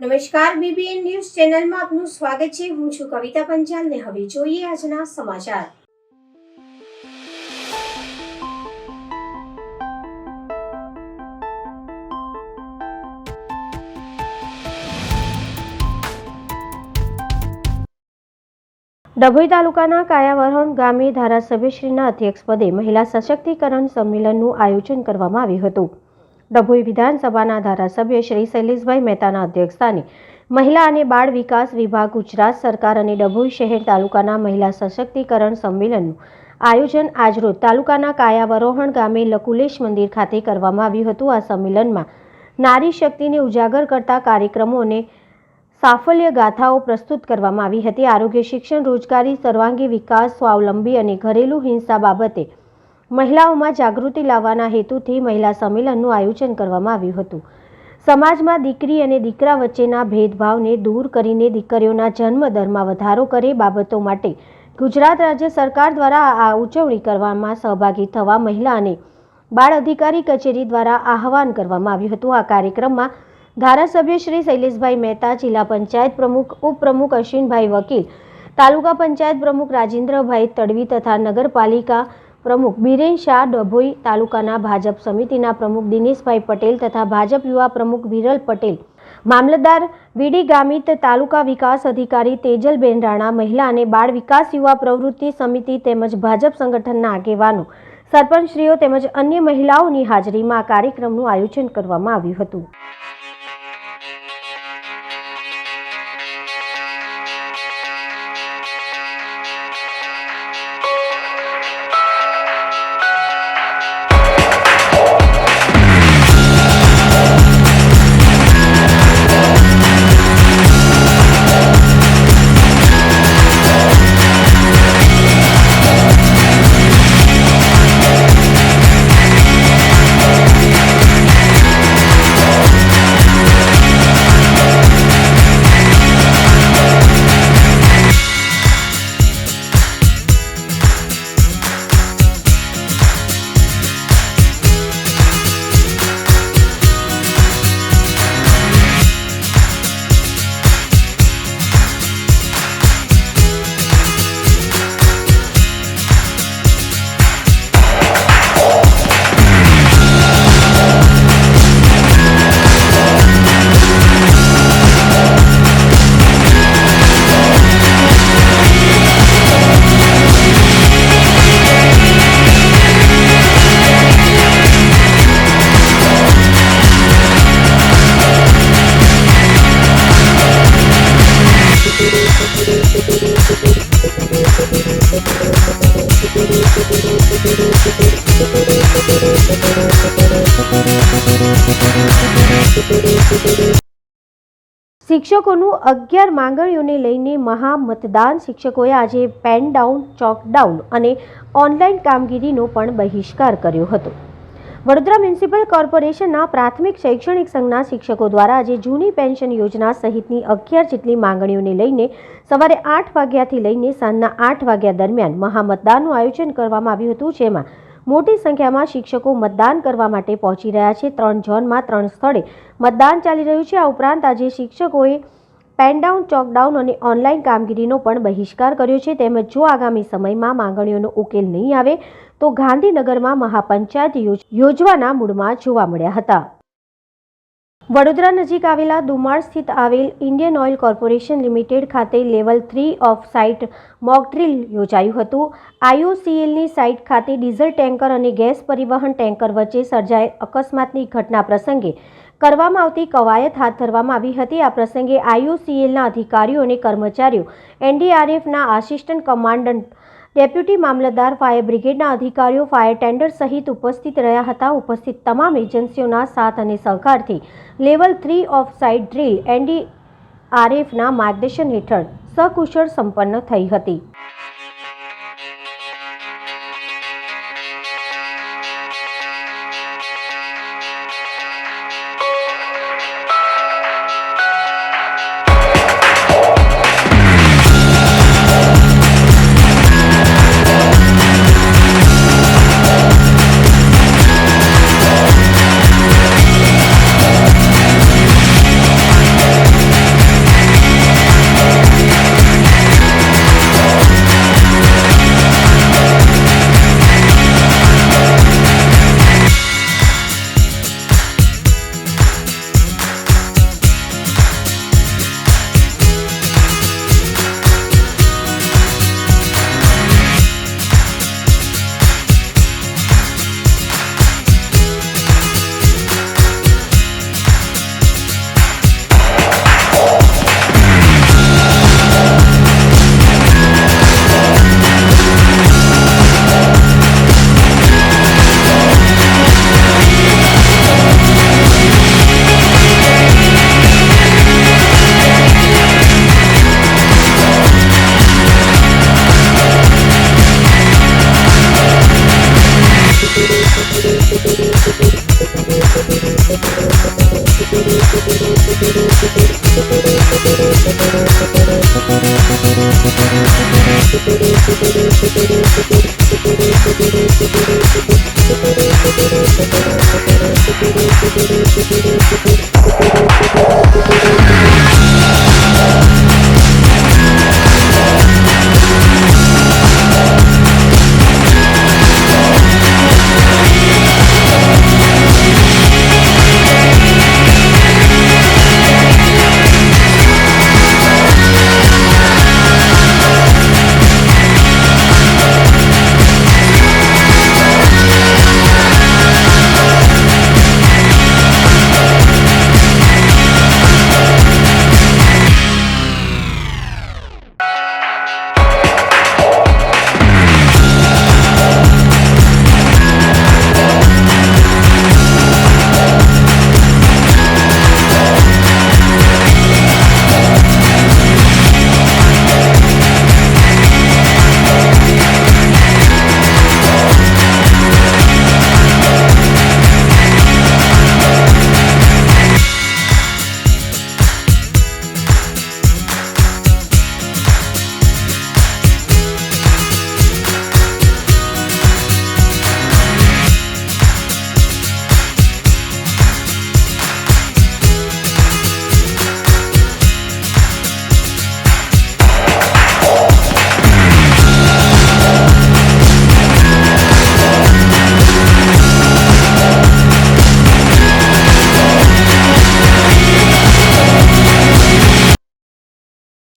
નમસ્કાર, BBN news ચેનલમાં આપનું સ્વાગત છે। હું છું કવિતા પંચાલ ને હવે જોઈએ આજના સમાચાર। ડભોઈ તાલુકાના કાયાવરોણ ગામે ધારાસભ્યશ્રીના અધ્યક્ષપદે મહિલા સશક્તિકરણ સંમેલનનું આયોજન કરવામાં આવ્યું હતું। ડભોઈ વિધાનસભાના ધારાસભ્ય શ્રી શૈલેષભાઈ મહેતાના અધ્યક્ષસ્થાને મહિલા અને બાળ વિકાસ વિભાગ, ગુજરાત સરકાર અને ડભોઈ શહેર તાલુકાના મહિલા સશક્તિકરણ સંમેલનનું આયોજન આજરોજ તાલુકાના કાયાવરોણ ગામે લકુલેશ મંદિર ખાતે કરવામાં આવ્યું હતું। આ સંમેલનમાં નારી શક્તિને ઉજાગર કરતા કાર્યક્રમો અને સાફલ્ય ગાથાઓ પ્રસ્તુત કરવામાં આવી હતી। આરોગ્ય, શિક્ષણ, રોજગારી, સર્વાંગી વિકાસ, સ્વાવલંબી અને ઘરેલું હિંસા બાબતે મહિલાઓમાં જાગૃતિ લાવવાના હેતુથી મહિલા સંમેલનનું આયોજન કરવામાં આવ્યું હતું। સમાજમાં દીકરી અને દીકરા વચ્ચેના ભેદભાવને દૂર કરીને દીકરીઓના જન્મ દરમાં વધારો કરે બાબતો માટે ગુજરાત રાજ્ય સરકાર દ્વારા આ ઉજવણી કરવામાં સહભાગી થવા મહિલા અને બાળ અધિકારી કચેરી દ્વારા આહવાન કરવામાં આવ્યું હતું। આ કાર્યક્રમમાં ધારાસભ્ય શ્રી શૈલેષભાઈ મહેતા, જિલ્લા પંચાયત પ્રમુખ, ઉપપ્રમુખ અશ્વિનભાઈ વકીલ, તાલુકા પંચાયત પ્રમુખ રાજેન્દ્રભાઈ તડવી તથા નગરપાલિકા પ્રમુખ બિરેન શાહ, ડભોઈ તાલુકાના ભાજપ સમિતિના પ્રમુખ દિનેશભાઈ પટેલ તથા ભાજપ યુવા પ્રમુખ વિરલ પટેલ, મામલતદાર વીડી ગામિત, તાલુકા વિકાસ અધિકારી તેજલબેન રાણા, મહિલા અને બાળ વિકાસ યુવા પ્રવૃત્તિ સમિતિ તેમજ ભાજપ સંગઠનના આગેવાનો, સરપંચશ્રીઓ તેમજ અન્ય મહિલાઓની હાજરીમાં આ કાર્યક્રમનું આયોજન કરવામાં આવ્યું હતું। શિક્ષકોનું 11 માંગણીઓને લઈને મહામતદાન શિક્ષકોએ આજે પેન ડાઉન, ચોક ડાઉન અને ઓનલાઈન કામગીરીનો પણ બહિષ્કાર કર્યો હતો। વડોદરા મ્યુનિસિપલ કોર્પોરેશનના પ્રાથમિક શૈક્ષણિક સંઘના શિક્ષકો દ્વારા આજે જૂની પેન્શન યોજના સહિતની 11 જેટલી માંગણીઓને લઈને સવારે 8 વાગ્યાથી લઈને સાંજના 8 વાગ્યા દરમિયાન મહામતદાનનું આયોજન કરવામાં આવ્યું હતું, જેમાં મોટી સંખ્યામાં શિક્ષકો મતદાન કરવા માટે પહોંચી રહ્યા છે। 3 ઝોનમાં 3 સ્થળે મતદાન ચાલી રહ્યું છે। આ ઉપરાંત આજે શિક્ષકોએ પેન ડાઉન, ચોક ડાઉન અને ઓનલાઈન કામગીરીનો પણ બહિષ્કાર કર્યો છે। તેમજ જો આગામી સમયમાં માંગણીઓનો ઉકેલ નહીં આવે તો ગાંધીનગરમાં મહાપંચાયત યોજવાના મૂડમાં જોવા મળ્યા હતા। વડોદરા નજીક આવેલા દુમાળ સ્થિત આવેલ ઇન્ડિયન ઓઇલ કોર્પોરેશન લિમિટેડ ખાતે level 3 of site mock drill યોજાયું હતું। IOCLની સાઇટ ખાતે ડીઝલ ટેન્કર અને ગેસ પરિવહન ટેન્કર વચ્ચે સર્જાયેલ અકસ્માતની ઘટના પ્રસંગે કરવામાં આવતી કવાયત હાથ ધરવામાં આવી હતી। આ પ્રસંગે IOCLના અધિકારીઓ અને કર્મચારીઓ, NDRFના આસિસ્ટન્ટ કમાન્ડન્ટ, ડેપ્યુટી મામલતદાર, ફાયર બ્રિગેડના અધિકારીઓ, ફાયર ટેન્ડર સહિત ઉપસ્થિત રહ્યા હતા। ઉપસ્થિત તમામ એજન્સીઓના સાથ અને સહકારથી લેવલ 3 ઓફ સાઇટ ડ્રીલ NDRFના માર્ગદર્શન હેઠળ સકુશળ સંપન્ન થઈ હતી।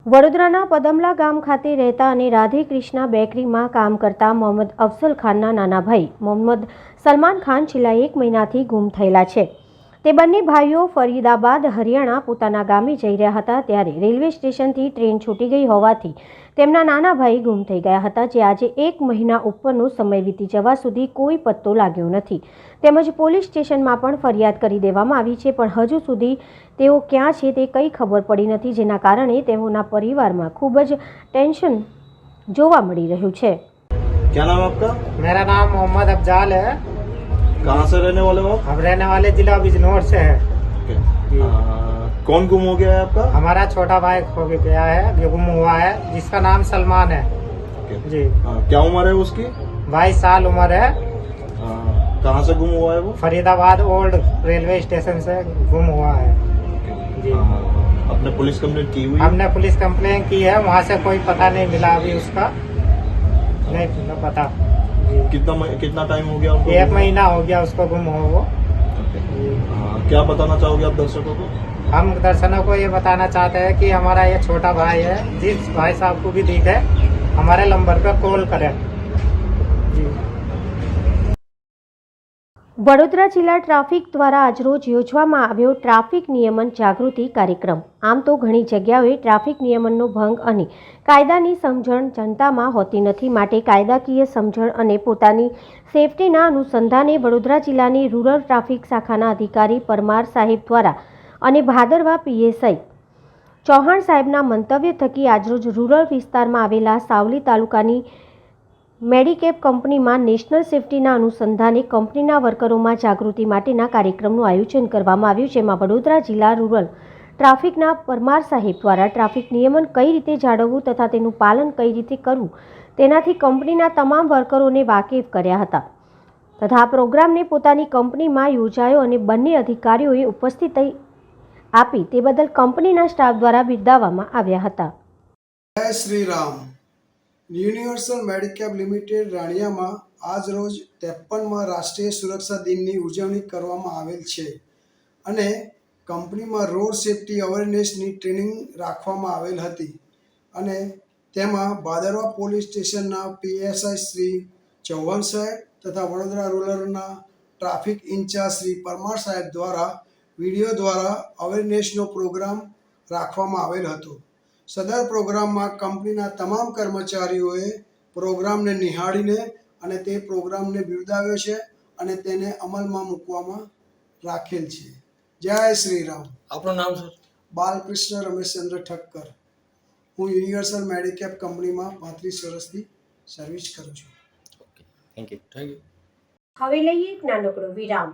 વડોદરાના પદમલા ગામ ખાતે રહેતા અને રાધે ક્રિષ્ના બેકરીમાં કામ કરતા મોહમ્મદ અફઝલ ખાનના નાના ભાઈ મોહમ્મદ સલમાન ખાન છેલ્લા 1 મહિનાથી ગુમ થયેલા છે. તે બંને ભાઈઓ ફરીદાબાદ હરિયાણા પોતાના ગામે જઈ રહ્યા હતા ત્યારે રેલવે સ્ટેશનથી ટ્રેન છૂટી ગઈ હોવાથી તેમના નાના ભાઈ ગુમ થઈ ગયા હતા, જે આજે 1 મહિના ઉપરનો સમય વીતી જવા સુધી કોઈ પત્તો લાગ્યો નથી. તેમજ પોલીસ સ્ટેશનમાં પણ ફરિયાદ કરી દેવામાં આવી છે, પણ હજુ સુધી તેઓ ક્યાં છે તે કંઈ ખબર પડી નથી, જેના કારણે તેઓના પરિવારમાં ખૂબ જ ટેન્શન જોવા મળી રહ્યું છે. क्या नाम है आपका? मेरा नाम मोहम्मद अफजाल है. कहाँ से रहने वाले हो आप? हम रहने वाले जिला बिजनौर से है. कौन गुम हो गया है आपका? हमारा छोटा भाई खो गया है, ये गुम हुआ है, जिसका नाम सलमान है. जी. क्या उम्र है उसकी? 22 साल उम्र है. कहाँ से गुम हुआ है वो? फरीदाबाद ओल्ड रेलवे स्टेशन से गुम हुआ है. जी. आपने पुलिस कंप्लेंट की हुई? हमने पुलिस कंप्लेन की है, वहाँ से कोई पता नहीं मिला अभी उसका, नहीं पता. कितना टाइम हो गया आपको? 1 महीना हो गया उसको गुम हुआ वो. क्या बताना चाहोगे आप दर्शकों को? हम दर्शकों को ये बताना चाहते हैं कि हमारा ये छोटा भाई है, जिस भाई साहब को भी दिखे हमारे नंबर पे कॉल करें. વડોદરા જિલ્લા ટ્રાફિક દ્વારા આજરોજ યોજવામાં આવ્યો ટ્રાફિક નિયમન જાગૃતિ કાર્યક્રમ. આમ તો ઘણી જગ્યાઓએ ટ્રાફિક નિયમનનો ભંગ અને કાયદાની સમજણ જનતામાં હોતી નથી, માટે કાયદાકીય સમજણ અને પોતાની સેફટીના અનુસંધાને વડોદરા જિલ્લાની રૂરલ ટ્રાફિક શાખાના અધિકારી પરમાર સાહેબ દ્વારા અને ભાદરવા પીએસઆઈ ચૌહાણ સાહેબના મંતવ્ય થકી આજરોજ રૂરલ વિસ્તારમાં આવેલા સાવલી તાલુકાની મેડિકેપ કંપનીમાં નેશનલ સેફટીના અનુસંધાને કંપનીના વર્કરોમાં જાગૃતિ માટેના કાર્યક્રમનું આયોજન કરવામાં આવ્યું, જેમાં વડોદરા જિલ્લા રૂરલ ટ્રાફિકના પરમાર સાહેબ દ્વારા ટ્રાફિક નિયમન કઈ રીતે જાળવવું તથા તેનું પાલન કઈ રીતે કરવું તેનાથી કંપનીના તમામ વર્કરોને વાકેફ કર્યા હતા તથા આ પ્રોગ્રામને પોતાની કંપનીમાં યોજાયો અને બંને અધિકારીઓએ ઉપસ્થિતિ આપી તે બદલ કંપનીના સ્ટાફ દ્વારા બિરદાવવામાં આવ્યા હતા. Jai Shri Ram. Universal Medicap limited રાણિયામાં આજ રોજ 53માં રાષ્ટ્રીય સુરક્ષા દિનની ઉજવણી કરવામાં આવેલ છે અને કંપનીમાં રોડ સેફટી અવેરનેસની ટ્રેનિંગ રાખવામાં આવેલ હતી અને તેમાં ભાદરવા પોલીસ સ્ટેશનના પીએસઆઈ શ્રી ચૌહાણ સાહેબ તથા વડોદરા રૂરલના ટ્રાફિક ઇન્ચાર્જ શ્રી પરમાર સાહેબ દ્વારા વિડીયો દ્વારા અવેરનેસનો પ્રોગ્રામ રાખવામાં આવેલ હતો. સદર પ્રોગ્રામમાં કંપનીના તમામ કર્મચારીઓએ પ્રોગ્રામને નિહાળીને અને તે પ્રોગ્રામને બિરદાવ્યો છે અને તેને અમલમાં મૂકવામાં રાખેલ છે. જય શ્રી રામ. આપનું નામ સર? બાલકૃષ્ણ રમેશચંદ્ર ઠક્કર. હું યુનિવર્સલ મેડિકેપ કંપનીમાં 35 વર્ષથી સર્વિસ કરું છું. Thank you. હવે લઈએ એક નાનકડો વિરામ.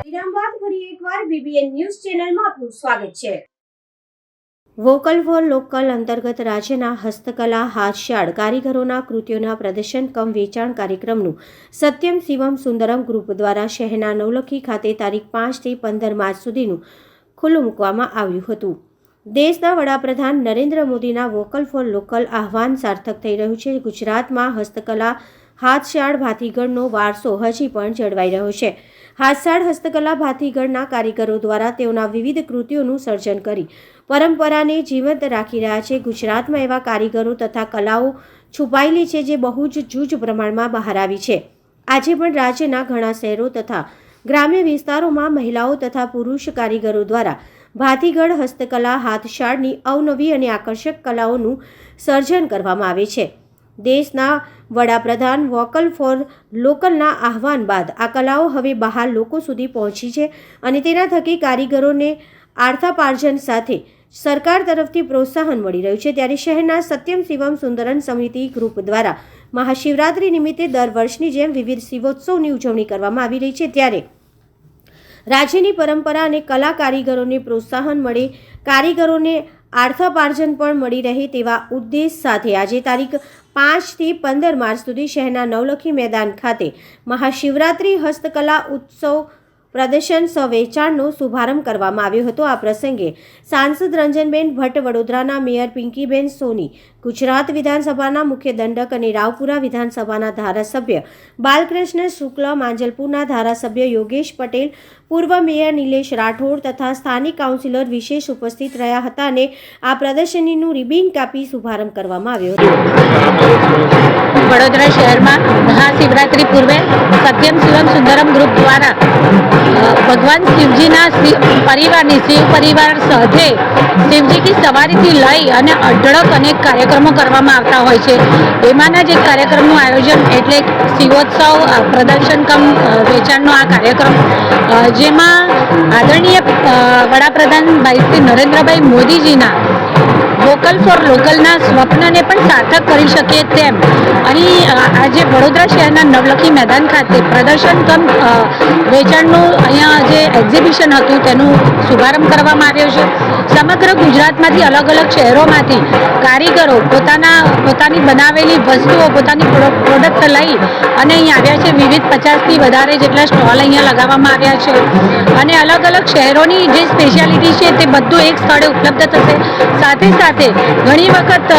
વિરામ બાદ ફરી એકવાર બીબીએન ન્યૂઝ ચેનલમાં આપનું સ્વાગત છે. વોકલ ફોર લોકલ અંતર્ગત રાજ્યના હસ્તકલા હાથશાળ કારીગરોના કૃતિઓના પ્રદર્શન કમ વેચાણ કાર્યક્રમનું સત્યમ શિવમ સુંદરમ ગ્રુપ દ્વારા શહેરના નવલખી ખાતે તારીખ 5 થી 15 માર્ચ સુધીનું ખુલ્લું મૂકવામાં આવ્યું હતું. દેશના વડાપ્રધાન નરેન્દ્ર મોદીના વોકલ ફોર લોકલ આહવાન સાર્થક થઈ રહ્યું છે. ગુજરાતમાં હસ્તકલા હાથશાળ ભાતીગળનો વારસો હજી પણ જળવાઈ રહ્યો છે. હાથશાળ હસ્તકલા ભાતીગળના કારીગરો દ્વારા તેઓના વિવિધ કૃતિઓનું સર્જન કરી પરંપરાને જીવંત રાખી રહ્યા છે. ગુજરાતમાં એવા કારીગરો તથા કલાઓ છુપાયેલી છે જે બહુ જ જૂજ પ્રમાણમાં બહાર આવી છે. આજે પણ રાજ્યના ઘણા શહેરો તથા ગ્રામ્ય વિસ્તારોમાં મહિલાઓ તથા પુરુષ કારીગરો દ્વારા ભાતીગળ હસ્તકલા હાથશાળની અવનવી અને આકર્ષક કલાઓનું સર્જન કરવામાં આવે છે. દેશના વડાપ્રધાન વોકલ ફોર લોકલના આહવાન બાદ આ કલાઓ હવે બહાર લોકો સુધી પહોંચી છે અને તેના થકી કારીગરોને આર્થાપાર્જન સાથે સરકાર તરફથી પ્રોત્સાહન મળી રહ્યું છે. ત્યારે શહેરના સત્યમ શિવમ સુંદરમ સમિતિ ગ્રુપ દ્વારા મહાશિવરાત્રી નિમિત્તે દર વર્ષની જેમ વિવિધ શિવોત્સવની ઉજવણી કરવામાં આવી રહી છે. ત્યારે રાજ્યની પરંપરા અને કલા કારીગરોને પ્રોત્સાહન મળે, કારીગરોને આર્થાપાર્જન પણ મળી રહે તેવા ઉદ્દેશ સાથે આજે તારીખ 5 થી 15 માર્ચ સુધી શહેરના નવલખી મેદાન ખાતે મહાશિવરાત્રી હસ્તકલા ઉત્સવ પ્રદર્શન સહવેચાણનો શુભારંભ કરવામાં આવ્યો હતો. આ પ્રસંગે સાંસદ રંજનબેન ભટ્ટ, વડોદરાના મેયર પિંકીબેન સોની, ગુજરાત વિધાનસભાના મુખ્ય દંડક અને રાવપુરા વિધાનસભાના ધારાસભ્ય બાલકૃષ્ણ શુક્લ, માંજલપુરના ધારાસભ્ય યોગેશ પટેલ, પૂર્વ મેયર નિલેશ રાઠોડ તથા સ્થાનિક કાઉન્સિલર વિશેષ ઉપસ્થિત રહ્યા હતા અને આ પ્રદર્શનીનું રિબિન કાપી શુભારંભ કરવામાં આવ્યો હતો. વડોદરા શહેરમાં મહાશિવરાત્રી પૂર્વે સત્યમ શિવમ સુંદરમ ગ્રુપ દ્વારા ભગવાન શિવજીના પરિવારની શિવ પરિવાર સાથે શિવજીની સવારીથી લઈ અને અઢળક અનેક કાર્યક્રમો કરવામાં આવતા હોય છે. એમાંના જ એક કાર્યક્રમનું આયોજન એટલે શિવોત્સવ પ્રદર્શન કમ વેચાણનો આ કાર્યક્રમ, જેમાં આદરણીય વડાપ્રધાન ભાઈ શ્રી નરેન્દ્રભાઈ મોદીજીના વોકલ ફોર લોકલના સ્વપ્નને પણ સાર્થક કરી શકીએ તેમ અહીં આજે વડોદરા શહેરના નવલખી મેદાન ખાતે પ્રદર્શન કમ વેચાણનું અહીંયા જે એક્ઝિબિશન હતું તેનું શુભારંભ કરવામાં આવ્યો છે. સમગ્ર ગુજરાતમાંથી અલગ અલગ શહેરોમાંથી કારીગરો પોતાની બનાવેલી વસ્તુઓ, પોતાની પ્રોડક્ટ લઈ અને અહીં આવ્યા છે. વિવિધ 50થી વધારે જેટલા સ્ટોલ અહીંયા લગાવવામાં આવ્યા છે અને અલગ અલગ શહેરોની જે સ્પેશિયાલિટી છે તે બધું એક સ્થળે ઉપલબ્ધ થશે. સાથે સાથે સાથે ઘણી વખત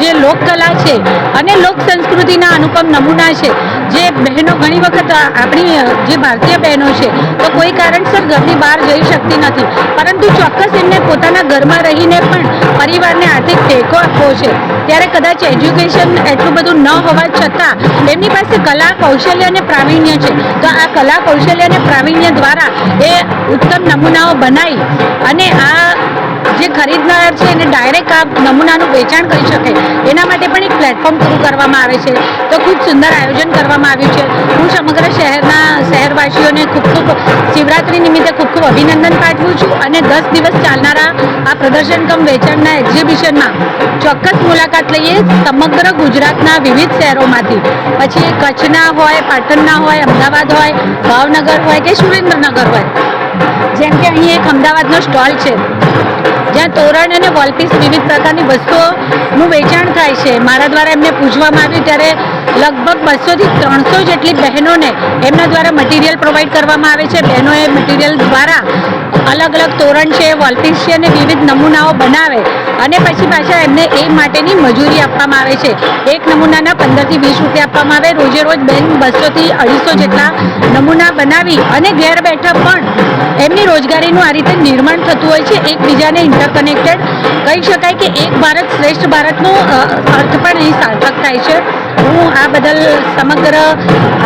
જે લોકકલા છે અને લોક સંસ્કૃતિના અનુપમ નમૂના છે, જે બહેનો ઘણી વખત આપણી જે ભારતીય બહેનો છે તો કોઈ કારણસર ઘરની બહાર જઈ શકતી નથી, પરંતુ ચોક્કસ એમને પોતાના ઘરમાં રહીને પણ પરિવારને આર્થિક ટેકો આપવો છે. ત્યારે કદાચ એજ્યુકેશન એટલું બધું ન હોવા છતાં એમની પાસે કલા, કૌશલ્ય અને પ્રાવીણ્ય છે, તો આ કલા, કૌશલ્ય અને પ્રાવીણ્ય દ્વારા એ ઉત્તમ નમૂનાઓ બનાવી અને આ જે ખરીદનાર છે એને ડાયરેક્ટ આ નમૂનાનું વેચાણ કરી શકે એના માટે પણ એક પ્લેટફોર્મ પૂરું કરવામાં આવે છે. તો ખૂબ સુંદર આયોજન કરવામાં આવ્યું છે. હું સમગ્ર શહેરવાસીઓને ખૂબ શિવરાત્રી નિમિત્તે ખૂબ અભિનંદન પાઠવું છું અને 10 દિવસ ચાલનારા આ પ્રદર્શન કમ વેચાણના એક્ઝિબિશનમાં ચોક્કસ મુલાકાત લઈએ સમગ્ર ગુજરાતના વિવિધ શહેરોમાંથી. પછી કચ્છના હોય, પાટણના હોય, અમદાવાદ હોય, ભાવનગર હોય કે સુરેન્દ્રનગર હોય. જેમ કે અહીં એક અમદાવાદનો સ્ટોલ છે જ્યાં તોરણ અને વોલપીસ વિવિધ પ્રકારની વસ્તુઓનું વેચાણ થાય છે. મારા દ્વારા એમને પૂછવામાં આવ્યું ત્યારે લગભગ 200 થી 300 જેટલી બહેનોને એમના દ્વારા મટીરિયલ પ્રોવાઈડ કરવામાં આવે છે. બહેનોએ મટીરિયલ દ્વારા અલગ અલગ તોરણ છે, વોલપીસ છે અને વિવિધ નમૂનાઓ બનાવે અને પછી પાછા એમને એ માટેની મજૂરી આપવામાં આવે છે. એક નમૂનાના 15 થી 20 રૂપિયા આપવામાં આવે. રોજે રોજ બેન 200 થી 250 જેટલા નમૂના બનાવી અને ઘેર બેઠા પણ એમની રોજગારીનું આ રીતે નિર્માણ થતું હોય છે. એકબીજાને ઇન્ટરકનેક્ટેડ કહી શકાય કે એક ભારત શ્રેષ્ઠ ભારતનો અર્થ પણ અહીં સાર્થક થાય છે. હું આ બદલ સમગ્ર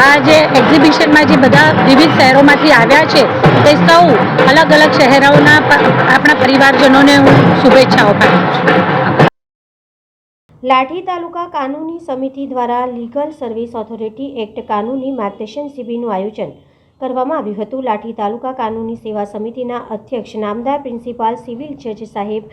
આ જે એક્ઝિબિશનમાં જે બધા વિવિધ શહેરોમાંથી આવ્યા છે તે સૌ અલગ અલગ શહેરોના આપણા પરિવારજનોને હું શુભેચ્છાઓ પાઠવું છું. લાઠી તાલુકા કાનૂની સમિતિ દ્વારા લીગલ સર્વિસ ઓથોરિટી એક્ટ કાનૂની માર્ગદર્શન શિબિરનું આયોજન કરવામાં આવ્યું હતું. લાઠી તાલુકા કાનૂની સેવા સમિતિના અધ્યક્ષ નામદાર પ્રિન્સિપાલ સિવિલ જજ સાહેબ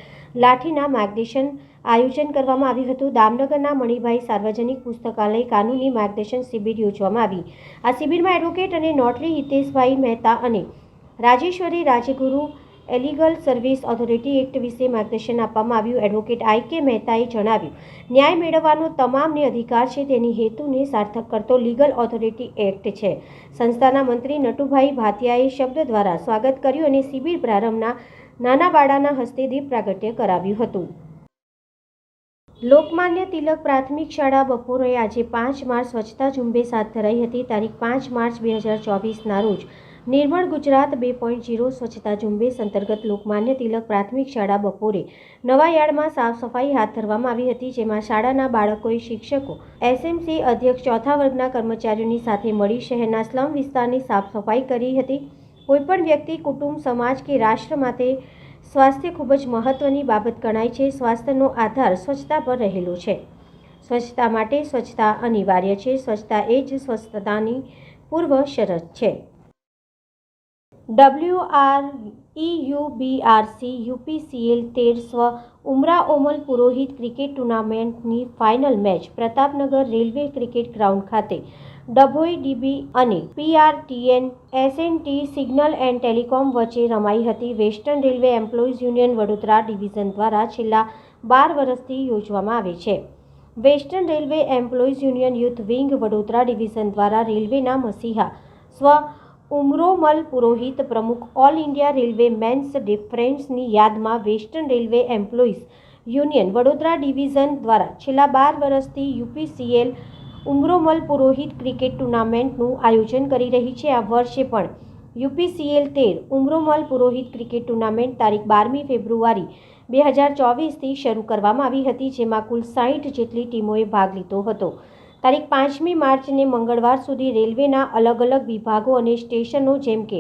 લાઠીના માર્ગદર્શન આયોજન કરવામાં આવ્યું હતું. દામનગરના મણિભાઈ સાર્વજનિક પુસ્તકાલય કાનૂની માર્ગદર્શન શિબિર યોજવામાં આવી. આ શિબિરમાં એડવોકેટ અને નોટરી હિતેશભાઈ મહેતા અને રાજેશ્વરી રાજગુરુ લીગલ સર્વિસ ઓથોરિટી એક્ટ વિશે માર્ગદર્શન આપવામાં આવ્યું. એડવોકેટ આઈ.કે. મહેતાએ જણાવ્યું, ન્યાય મેળવવાનો તમામને અધિકાર છે, તેની હેતુને સાર્થક કરતો લીગલ ઓથોરિટી એક્ટ છે. સંસ્થાના મંત્રી નટુભાઈ ભાતિયાએ શબ્દ દ્વારા સ્વાગત કર્યું અને શિબિર પ્રારંભના નાના બાળાના હસ્તે દીપ પ્રાગટ્ય કરાવ્યું હતું. લોકમાન્ય તિલક પ્રાથમિક શાળા બપોરે આજે 5 માર્ચ સ્વચ્છતા ઝુંબેશ હાથ ધરાઈ હતી. તારીખ 5 માર્ચ 2024ના રોજ નિર્મળ ગુજરાત 2.0 સ્વચ્છતા ઝુંબેશ અંતર્ગત લોકમાન્ય તિલક પ્રાથમિક શાળા બપોરે નવા યાર્ડમાં સાફ સફાઈ હાથ ધરવામાં આવી હતી, જેમાં શાળાના બાળકોએ શિક્ષકો, એસએમસી અધ્યક્ષ, ચોથા વર્ગના કર્મચારીઓની સાથે મળી શહેરના સ્લમ વિસ્તારની સાફ સફાઈ કરી હતી. કોઈપણ વ્યક્તિ, કુટુંબ, સમાજ કે રાષ્ટ્ર માટે સ્વાસ્થ્ય ખૂબ જ મહત્વની બાબત ગણાય છે. સ્વાસ્થ્યનો આધાર સ્વચ્છતા પર રહેલો છે. સ્વચ્છતા માટે સ્વચ્છતા અનિવાર્ય છે. સ્વચ્છતા એ જ સ્વસ્થતાની પૂર્વ શરત છે. WREUBRC UPCL 13 Umraomal Purohit cricket ટુર્નામેન્ટની final match Pratapnagar railway cricket ground ખાતે ડભોઈ ડીબી અને PRTN S&T signal and telecom વચ્ચે રમાઈ હતી. Western railway employees union Vadodara division દ્વારા છેલ્લા 12 વર્ષથી યોજવામાં આવે છે. Western railway employees union youth wing Vadodara division દ્વારા રેલવેના મસીહા સ્વ ઉમરોમલ પુરોહિત પ્રમુખ ઓલ ઇન્ડિયા રેલવે મેન્સ ડિફરન્સની યાદમાં western railway employees union Vadodara division દ્વારા છેલ્લા 12 વર્ષથી UPCL ઉમરોમલ પુરોહિત ક્રિકેટ ટુર્નામેન્ટનું આયોજન કરી રહી છે. આ વર્ષે પણ UPCL 13 Umraomal Purohit cricket tournament તારીખ 12મી ફેબ્રુઆરી 2024થી શરૂ કરવામાં આવી હતી, જેમાં કુલ 60 જેટલી ટીમોએ ભાગ લીધો હતો. તારીખ 5મી માર્ચને મંગળવાર સુધી રેલવેના અલગ અલગ વિભાગો અને સ્ટેશનો જેમ કે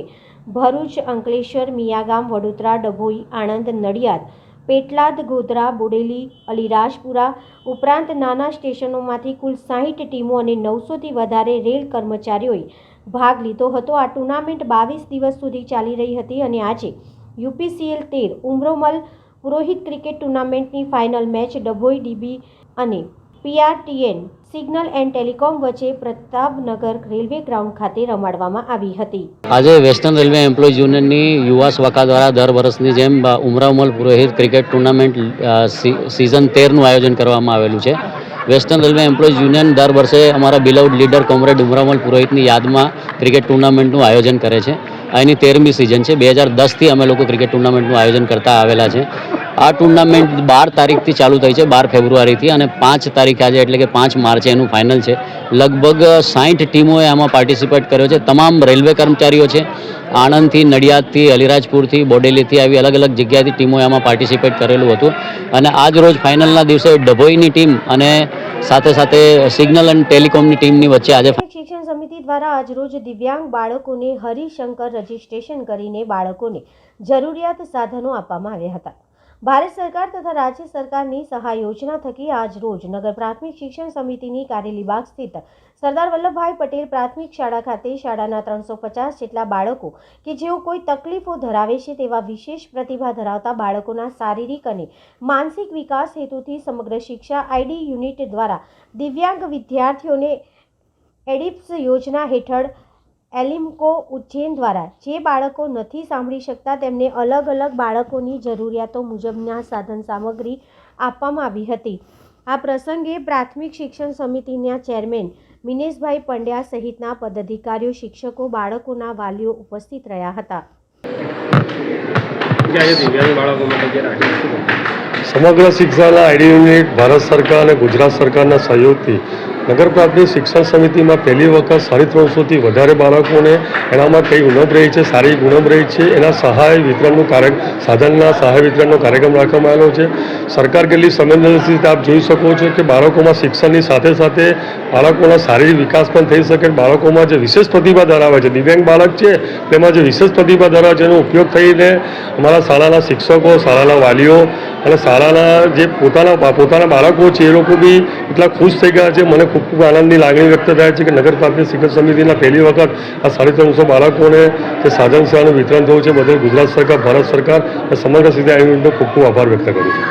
ભરૂચ, અંકલેશ્વર, મિયાગામ, વડોદરા, ડભોઈ, આણંદ, નડિયાદ, પેટલાદ, ગોધરા, બોડેલી, અલીરાજપુરા ઉપરાંત નાના સ્ટેશનોમાંથી કુલ 60 ટીમો અને 900થી વધારે રેલ કર્મચારીઓએ ભાગ લીધો હતો. આ ટુર્નામેન્ટ 22 દિવસ સુધી ચાલી રહી હતી અને આજે UPCL 13 ઉમરોમલ પુરોહિત ક્રિકેટ ટુર્નામેન્ટની ફાઇનલ મેચ ડભોઈ ડીબી અને PRTN સિગ્નલ એન્ડ ટેલિકોમ વચ્ચે પ્રતાપનગર રેલવે ગ્રાઉન્ડ ખાતે રમાડવામાં આવી હતી. આજે વેસ્ટર્ન રેલવે એમ્પ્લોઈઝ યુનિયનની યુવા સ્વકા દ્વારા દર વર્ષની જેમ ઉમરાઉમલ પુરોહિત ક્રિકેટ ટુર્નામેન્ટ સિઝન 13નું આયોજન કરવામાં આવેલું છે. વેસ્ટર્ન રેલવે એમ્પ્લોઈઝ યુનિયન દર વર્ષે અમારા બિલવડ લીડર કોમરેડ ઉમરાઉમલ પુરોહિતની યાદમાં ક્રિકેટ ટુર્નામેન્ટનું આયોજન કરે છે. એની 13મી સિઝન છે. 2010થી અમે લોકો ક્રિકેટ ટુર્નામેન્ટનું આયોજન કરતા આવેલા છે. આ ટુર્નામેન્ટ 12 તારીખથી ચાલુ થઈ છે, 12 ફેબ્રુઆરીથી, અને 5 તારીખ આજે એટલે કે 5 માર્ચે એનું ફાઇનલ છે. લગભગ 60 ટીમોએ આમાં પાર્ટિસિપેટ કર્યો છે. તમામ રેલવે કર્મચારીઓ છે. આણંદથી, નડિયાદથી, અલીરાજપુરથી, બોડેલીથી આવી અલગ અલગ જગ્યાએથી ટીમોએ આમાં પાર્ટિસિપેટ કરેલું હતું. અને આજ રોજ ફાઇનલના દિવસે ડભોઈની ટીમ અને સાથે સાથે સિગ્નલ અને ટેલિકોમની ટીમની વચ્ચે આજે શિક્ષણ સમિતિ દ્વારા આજરોજ દિવ્યાંગ બાળકોને હરિશંકર રજીસ્ટ્રેશન કરીને બાળકોને જરૂરિયાત સાધનો આપવામાં આવ્યા હતા. ભારત સરકાર તથા રાજ્ય સરકારની સહાય યોજના થકી આજ રોજ નગર પ્રાથમિક શિક્ષણ સમિતિની કારેલીબાગ સ્થિત સરદાર વલ્લભભાઈ પટેલ પ્રાથમિક શાળા ખાતે શાળાના 350 જેટલા બાળકો કે જેઓ કોઈ તકલીફો ધરાવે છે તેવા વિશેષ પ્રતિભા ધરાવતા બાળકોના શારીરિક અને માનસિક વિકાસ હેતુથી સમગ્ર શિક્ષા આઈડી યુનિટ દ્વારા દિવ્યાંગ વિદ્યાર્થીઓને એડિપ્સ યોજના હેઠળ એલિમ્કો ઉજ્જૈન દ્વારા જે બાળકો નથી સાંભળી શકતા તેમને અલગ અલગ બાળકોની જરૂરિયાતો મુજબના સાધન સામગ્રી આપવામાં આવી હતી. આ પ્રસંગે પ્રાથમિક શિક્ષણ સમિતિના ચેરમેન મિનેશભાઈ પંડ્યા સહિતના પદાધિકારીઓ, શિક્ષકો, બાળકોના વાલીઓ ઉપસ્થિત રહ્યા હતા. સમગ્ર શિક્ષાના આઈડી યુનિટ ભારત સરકાર અને ગુજરાત સરકારના સહયોગથી નગર પ્રાથમિક શિક્ષણ સમિતિમાં પહેલી વખત 350થી વધારે બાળકોને એનામાં કઈ ઉણપ રહી છે, સારી ઉણપ રહી છે, એના સહાય વિતરણનું સાધનના સહાય વિતરણનો કાર્યક્રમ રાખવામાં આવેલો છે. સરકાર કેટલી સંવેદનશીલ આપ જોઈ શકો છો કે બાળકોમાં શિક્ષણની સાથે સાથે બાળકોના શારીરિક વિકાસ પણ થઈ શકે. બાળકોમાં જે વિશેષ પ્રતિભા ધરાવે છે, દિવ્યાંગ બાળક છે તેમાં જે વિશેષ પ્રતિભા ધરાવે છે એનો ઉપયોગ થઈને અમારા શાળાના શિક્ષકો, શાળાના વાલીઓ અને શાળાના જે પોતાના બાળકો છે એ લોકો બી એટલા ખુશ થઈ ગયા છે. મને ખૂબ આનંદની લાગણી વ્યક્ત થાય છે કે નગર પ્રાથમિક શિક્ષણ સમિતિના પહેલી વખત આ 350 બાળકોને જે સાધન સેવાનું વિતરણ થયું છે બદલ ગુજરાત સરકાર, ભારત સરકાર અને સમગ્ર શિક્ષા યુનિટનો ખૂબ ખૂબ આભાર વ્યક્ત કરું છું.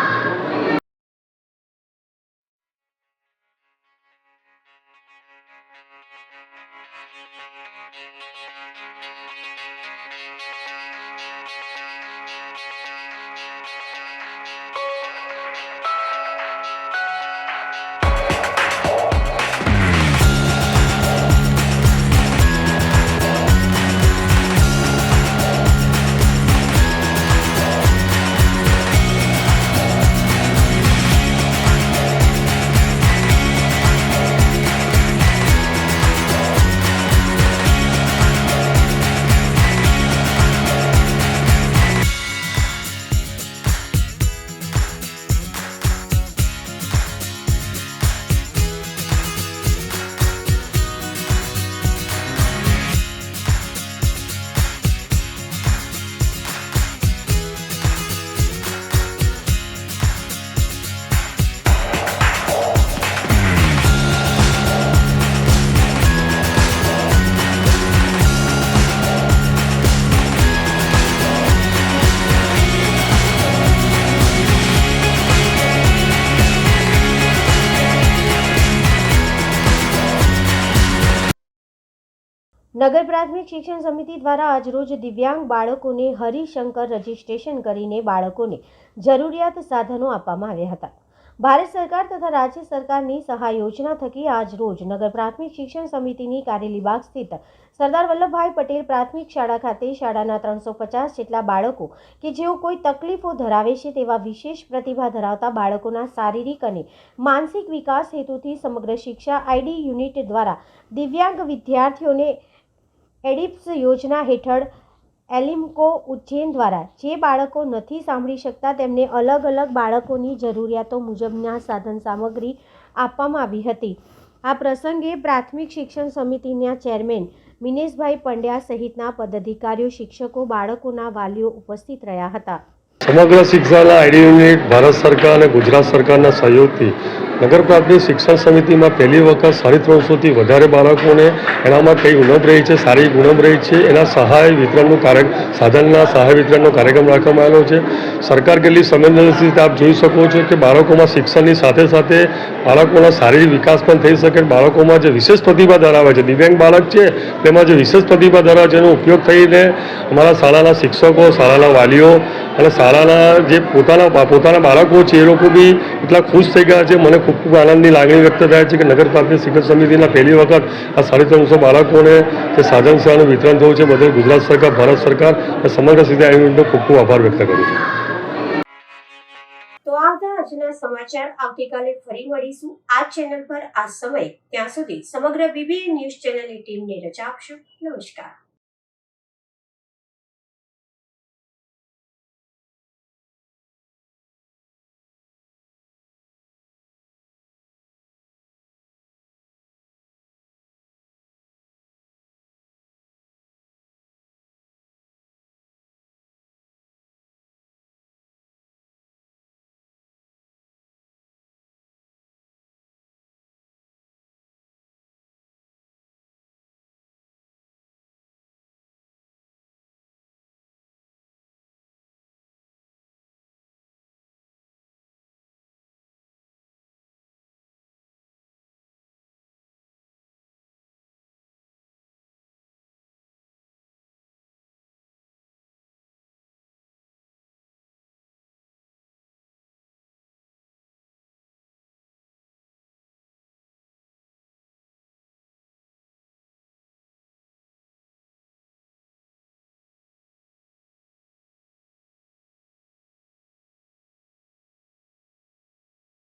નગર પ્રાથમિક શિક્ષણ સમિતિ દ્વારા આજરોજ દિવ્યાંગ બાળકોને હરિશંકર રજીસ્ટ્રેશન કરીને બાળકોને જરૂરિયાત સાધનો આપવામાં આવ્યા હતા. ભારત સરકાર તથા રાજ્ય સરકારની સહાય યોજના થકી આજ રોજ નગર પ્રાથમિક શિક્ષણ સમિતિની કારેલીબાગ સ્થિત સરદાર વલ્લભભાઈ પટેલ પ્રાથમિક શાળા ખાતે શાળાના 350 જેટલા બાળકો કે જેઓ કોઈ તકલીફો ધરાવે છે તેવા વિશેષ પ્રતિભા ધરાવતા બાળકોના શારીરિક અને માનસિક વિકાસ હેતુથી સમગ્ર શિક્ષા આઈડી યુનિટ દ્વારા દિવ્યાંગ વિદ્યાર્થીઓને એડિપ્સ યોજના હેઠળ એલિમ્કો ઉજ્જૈન દ્વારા જે બાળકો નથી સાંભળી શકતા તેમને અલગ અલગ બાળકોની જરૂરિયાતો મુજબના સાધન સામગ્રી આપવામાં આવી હતી. આ પ્રસંગે પ્રાથમિક શિક્ષણ સમિતિના ચેરમેન મિનેશભાઈ પંડ્યા સહિતના પદાધિકારીઓ, શિક્ષકો, બાળકોના વાલીઓ ઉપસ્થિત રહ્યા હતા. સમગ્ર શિક્ષાના આઈડી યુનિટ ભારત સરકાર અને ગુજરાત સરકારના સહયોગથી નગર પ્રાથમિક શિક્ષણ સમિતિમાં પહેલી વખત 350થી વધારે બાળકોને એનામાં કઈ ઉણપ રહી છે, સારી ઉણપ રહી છે, એના સહાય વિતરણનું સાધનના સહાય વિતરણનો કાર્યક્રમ રાખવામાં આવેલો છે. સરકાર કેટલી સંવેદનશીલ આપ જોઈ શકો છો કે બાળકોમાં શિક્ષણની સાથે સાથે બાળકોના શારીરિક વિકાસ પણ થઈ શકે. બાળકોમાં જે વિશેષ પ્રતિભા ધરાવે છે, દિવ્યાંગ બાળક છે તેમાં જે વિશેષ પ્રતિભા ધરાવે છે એનો ઉપયોગ થઈને અમારા શાળાના શિક્ષકો, શાળાના વાલીઓ અને શાળાના જે પોતાના બાળકો છે એ લોકો બી એટલા ખુશ થઈ ગયા છે. મને ખૂબ ખૂબ આનંદની લાગણી વ્યક્ત થાય છે કે નગર પ્રાથમિક શિક્ષણ સમિતિના પહેલી વખત આ 350 બાળકોને જે સાધન સેવાનું વિતરણ થયું છે બદલ ગુજરાત સરકાર, ભારત સરકાર અને સમગ્ર સીધા યુનિટનો ખૂબ ખૂબ આભાર વ્યક્ત કરું છું. તો આ હતા આજના સમાચાર. આવતીકાલે ફરી મળીશું આ ચેનલ પર આ સમય. ત્યાં સુધી સમગ્ર BBN ન્યૂઝ ચેનલની ટીમને રજા આપશો. નમસ્કાર.